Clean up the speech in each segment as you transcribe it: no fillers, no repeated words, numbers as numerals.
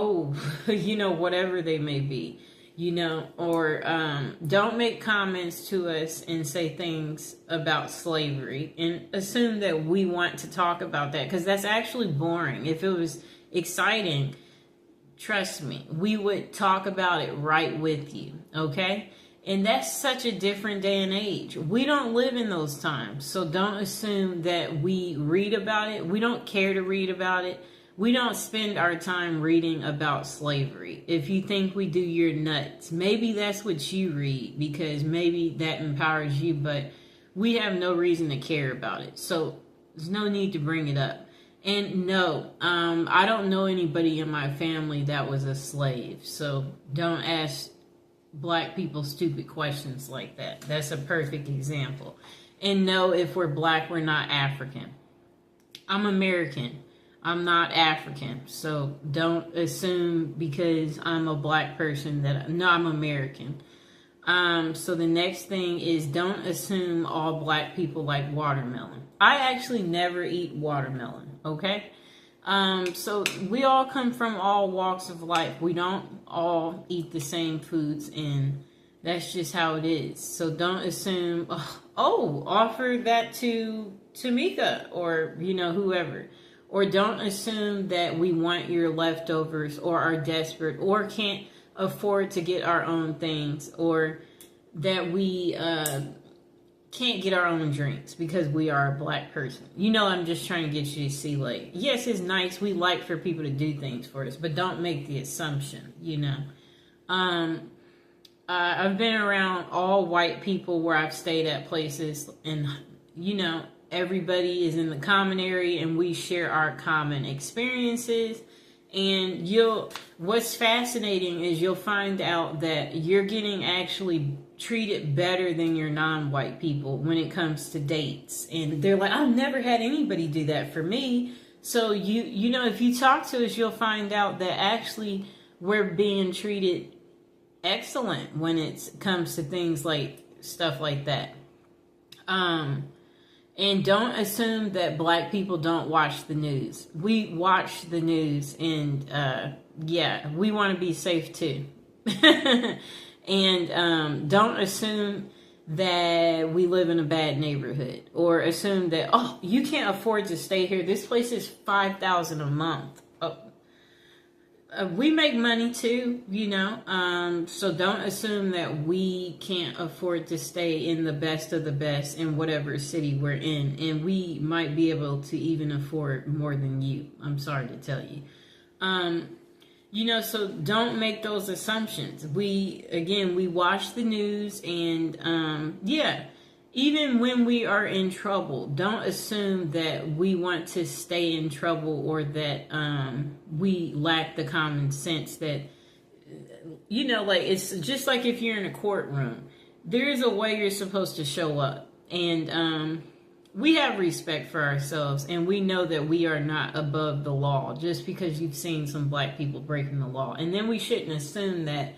oh, whatever they may be, or don't make comments to us and say things about slavery and assume that we want to talk about that, because that's actually boring. If it was exciting, trust me, we would talk about it right with you, okay? And that's such a different day and age. We don't live in those times, so don't assume that we read about it. We don't care to read about it. We don't spend our time reading about slavery. If you think we do, you're nuts. Maybe that's what you read, because maybe that empowers you, but we have no reason to care about it. So there's no need to bring it up. And no, I don't know anybody in my family that was a slave. So don't ask black people stupid questions like that. That's a perfect example. And no, if we're black, we're not African. I'm American. I'm not African. So don't assume because I'm a black person that, no, I'm American. So the next thing is, don't assume all black people like watermelon. I actually never eat watermelon, okay? So we all come from all walks of life. We don't all eat the same foods, and that's just how it is. So don't assume, offer that to Tamika or, whoever. Or don't assume that we want your leftovers or are desperate or can't afford to get our own things, or that we can't get our own drinks because we are a black person. I'm just trying to get you to see, like, yes, it's nice. We like for people to do things for us, but don't make the assumption, I've been around all white people where I've stayed at places, and, everybody is in the common area and we share our common experiences. And what's fascinating is you'll find out that you're getting actually treated better than your non-white people when it comes to dates. And they're like, I've never had anybody do that for me. So if you talk to us, you'll find out that actually we're being treated excellent when it comes to things like stuff like that. And don't assume that black people don't watch the news. We watch the news, and we want to be safe too. And don't assume that we live in a bad neighborhood, or assume that, you can't afford to stay here. This place is $5,000 a month. We make money too, so don't assume that we can't afford to stay in the best of the best in whatever city we're in, and we might be able to even afford more than you. I'm sorry to tell you. So don't make those assumptions. We watch the news, and even when we are in trouble, don't assume that we want to stay in trouble, or that we lack the common sense that, it's just like if you're in a courtroom, there's a way you're supposed to show up. And we have respect for ourselves, and we know that we are not above the law just because you've seen some black people breaking the law. And then we shouldn't assume that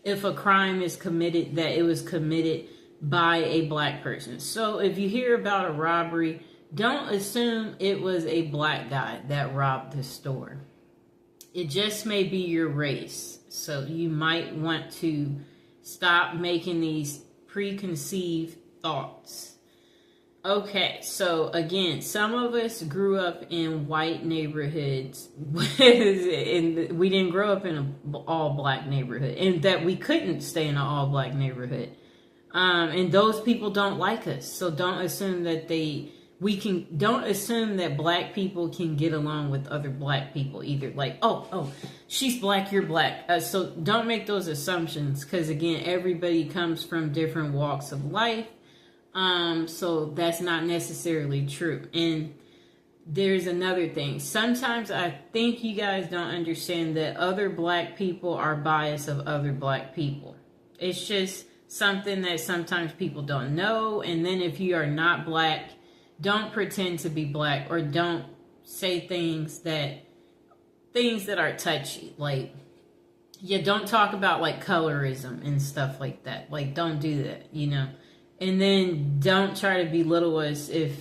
if a crime is committed, that it was committed by a black person. So if you hear about a robbery, don't assume it was a black guy that robbed the store. It just may be your race. So you might want to stop making these preconceived thoughts. Okay, so again, some of us grew up in white neighborhoods, and we didn't grow up in an all-black neighborhood, and that we couldn't stay in an all-black neighborhood. And those people don't like us. So don't assume that don't assume that black people can get along with other black people either. Like, she's black, you're black. So don't make those assumptions, because again, everybody comes from different walks of life. So that's not necessarily true. And there's another thing. Sometimes I think you guys don't understand that other black people are biased of other black people. It's just something that sometimes people don't know. And then if you are not black, don't pretend to be black, or don't say things that are touchy. Like, don't talk about like colorism and stuff like that. Like, don't do that, And then don't try to belittle us if,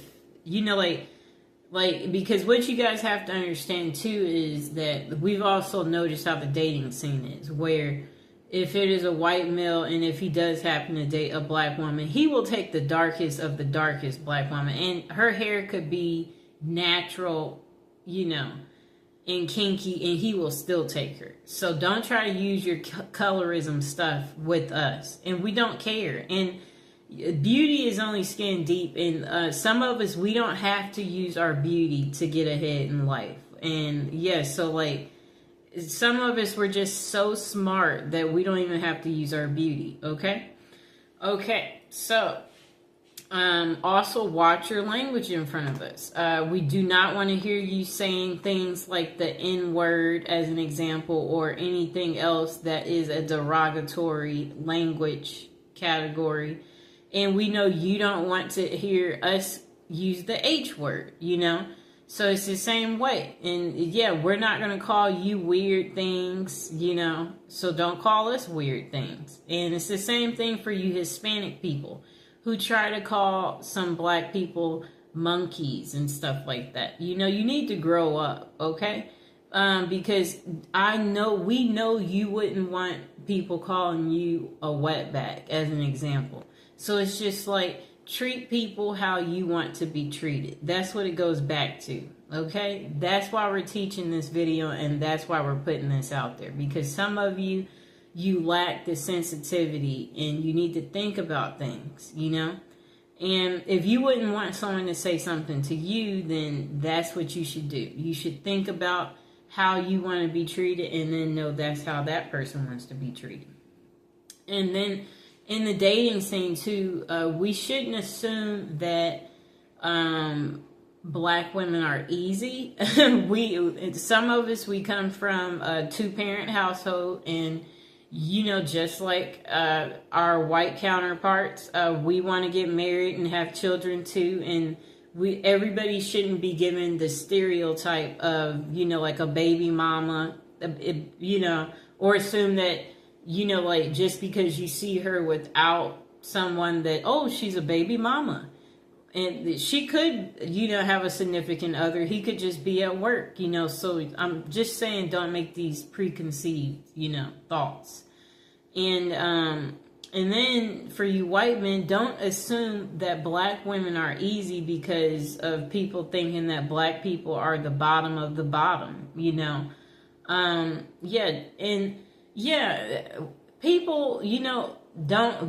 Like, because what you guys have to understand too is that we've also noticed how the dating scene is, where if it is a white male and if he does happen to date a black woman, he will take the darkest of the darkest black woman, and her hair could be natural, you know, and kinky, and he will still take her. So don't try to use your colorism stuff with us, and we don't care. And beauty is only skin deep, and some of us, we don't have to use our beauty to get ahead in life. And yes, so like some of us, we're just so smart that we don't even have to use our beauty. Okay, so also watch your language in front of us. We do not want to hear you saying things like the N word as an example, or anything else that is a derogatory language category. And we know you don't want to hear us use the H word, you know? So it's the same way. And yeah, we're not going to call you weird things, you know? So don't call us weird things. And it's the same thing for you Hispanic people who try to call some black people monkeys and stuff like that. You know, you need to grow up, okay? Because we know you wouldn't want people calling you a wetback as an example. So it's just like, treat people how you want to be treated. That's what it goes back to, okay? That's why we're teaching this video, and that's why we're putting this out there. Because some of you lack the sensitivity, and you need to think about things, you know? And if you wouldn't want someone to say something to you, then that's what you should do. You should think about how you want to be treated, and then know that's how that person wants to be treated. And then in the dating scene too, we shouldn't assume that black women are easy. Some of us, we come from a 2-parent household, and you know, just like our white counterparts, we want to get married and have children too. And everybody shouldn't be given the stereotype of, you know, like a baby mama, you know, or assume that, you know, like just because you see her without someone that, oh, she's a baby mama. And she could, you know, have a significant other. He could just be at work, you know. So I'm just saying, don't make these preconceived, you know, thoughts. And then for you white men, don't assume that black women are easy because of people thinking that black people are the bottom of the bottom, you know. People, you know,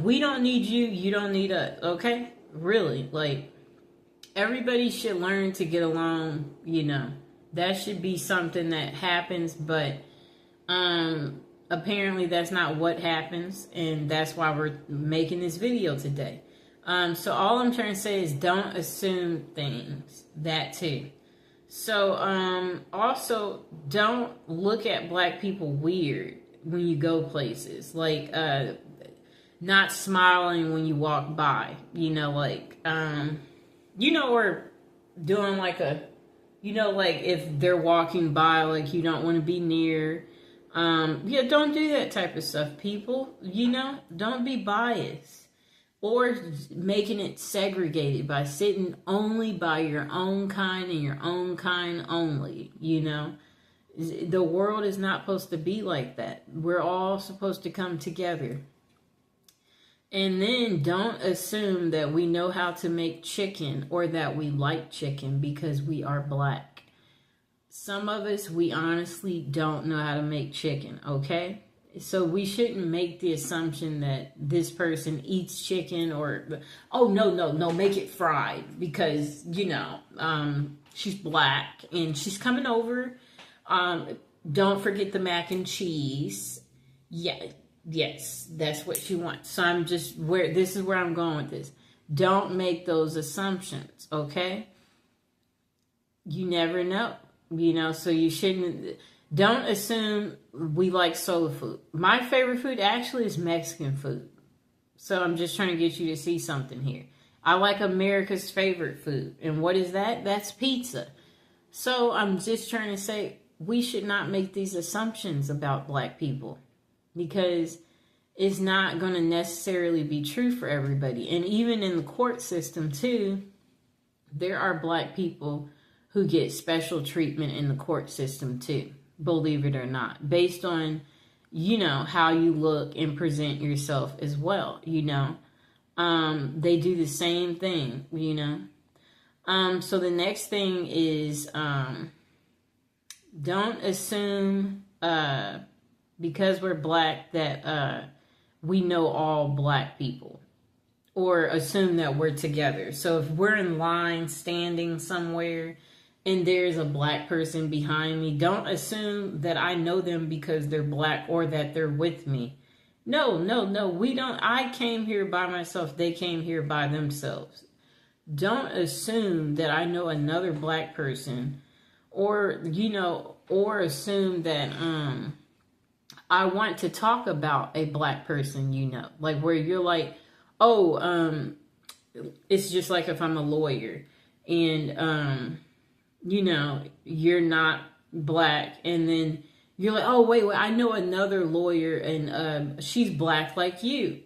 we don't need you, you don't need us, okay? Really, like, everybody should learn to get along, you know. That should be something that happens, but apparently that's not what happens, and that's why we're making this video today. So all I'm trying to say is don't assume things, that too. So also don't look at black people weird when you go places, like not smiling when you walk by, you know, like you know, or doing like a, you know, like if they're walking by, like you don't want to be near. Yeah, don't do that type of stuff, people. You know, don't be biased or making it segregated by sitting only by your own kind and your own kind only. You know, the world is not supposed to be like that. We're all supposed to come together. And then don't assume that we know how to make chicken or that we like chicken because we are black. Some of us, we honestly don't know how to make chicken, okay? So we shouldn't make the assumption that this person eats chicken or, oh, no, make it fried because, you know, she's black and she's coming over. Don't forget the mac and cheese. Yeah. Yes, that's what she wants. So this is where I'm going with this. Don't make those assumptions, okay? You never know, you know, so you don't assume we like soul food. My favorite food actually is Mexican food. So I'm just trying to get you to see something here. I like America's favorite food. And what is that? That's pizza. So I'm just trying to say we should not make these assumptions about black people, because it's not going to necessarily be true for everybody. And even in the court system too, there are black people who get special treatment in the court system too, believe it or not, based on, how you look and present yourself as well, they do the same thing, so the next thing is, don't assume, because we're black, that we know all black people, or assume that we're together. So if we're in line standing somewhere and there's a black person behind me, don't assume that I know them because they're black or that they're with me. No, we don't. I came here by myself. They came here by themselves. Don't assume that I know another black person, or assume that I want to talk about a black person, like where you're like, oh, it's just like if I'm a lawyer and you're not black, and then you're like, oh, wait, I know another lawyer and she's black like you,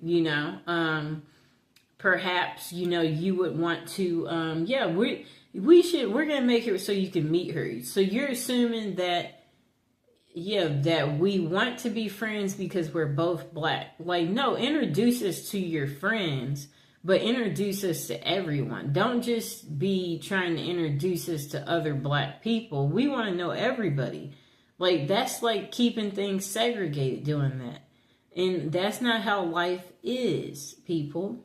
perhaps, you would want to, we're going to make it so you can meet her. So you're assuming that, that we want to be friends because we're both black. Like, no, introduce us to your friends, but introduce us to everyone. Don't just be trying to introduce us to other black people. We want to know everybody. Like, that's like keeping things segregated, doing that. And that's not how life is, people.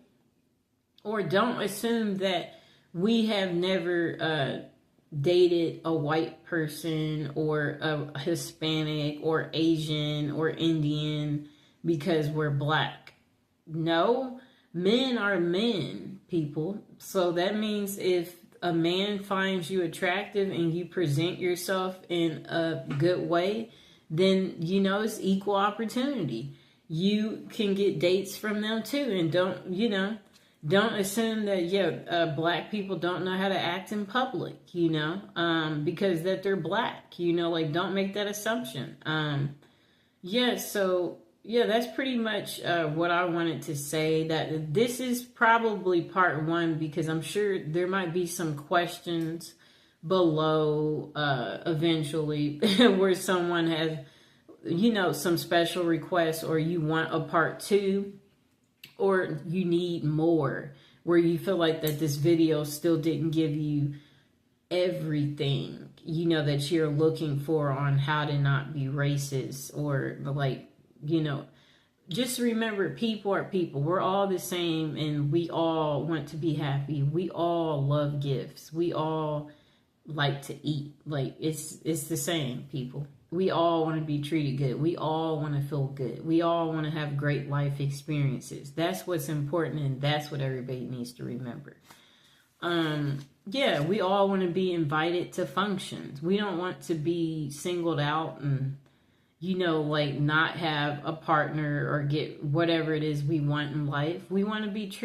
Or don't assume that we have never dated a white person or a Hispanic or Asian or Indian because we're black. No, men are men, people. So that means if a man finds you attractive and you present yourself in a good way, then it's equal opportunity. You can get dates from them too, and don't assume that black people don't know how to act in public, because that they're black, like, don't make that assumption. That's pretty much what I wanted to say. That this is probably part one, because I'm sure there might be some questions below eventually where someone has, some special requests, or you want a part two, or you need more, where you feel like that this video still didn't give you everything, that you're looking for on how to not be racist, or like, just remember, people are people. We're all the same, and we all want to be happy. We all love gifts. We all like to eat. Like, it's the same, people. We all want to be treated good. We all want to feel good. We all want to have great life experiences. That's what's important, and that's what everybody needs to remember. We all want to be invited to functions. We don't want to be singled out and, like, not have a partner or get whatever it is we want in life. We want to be treated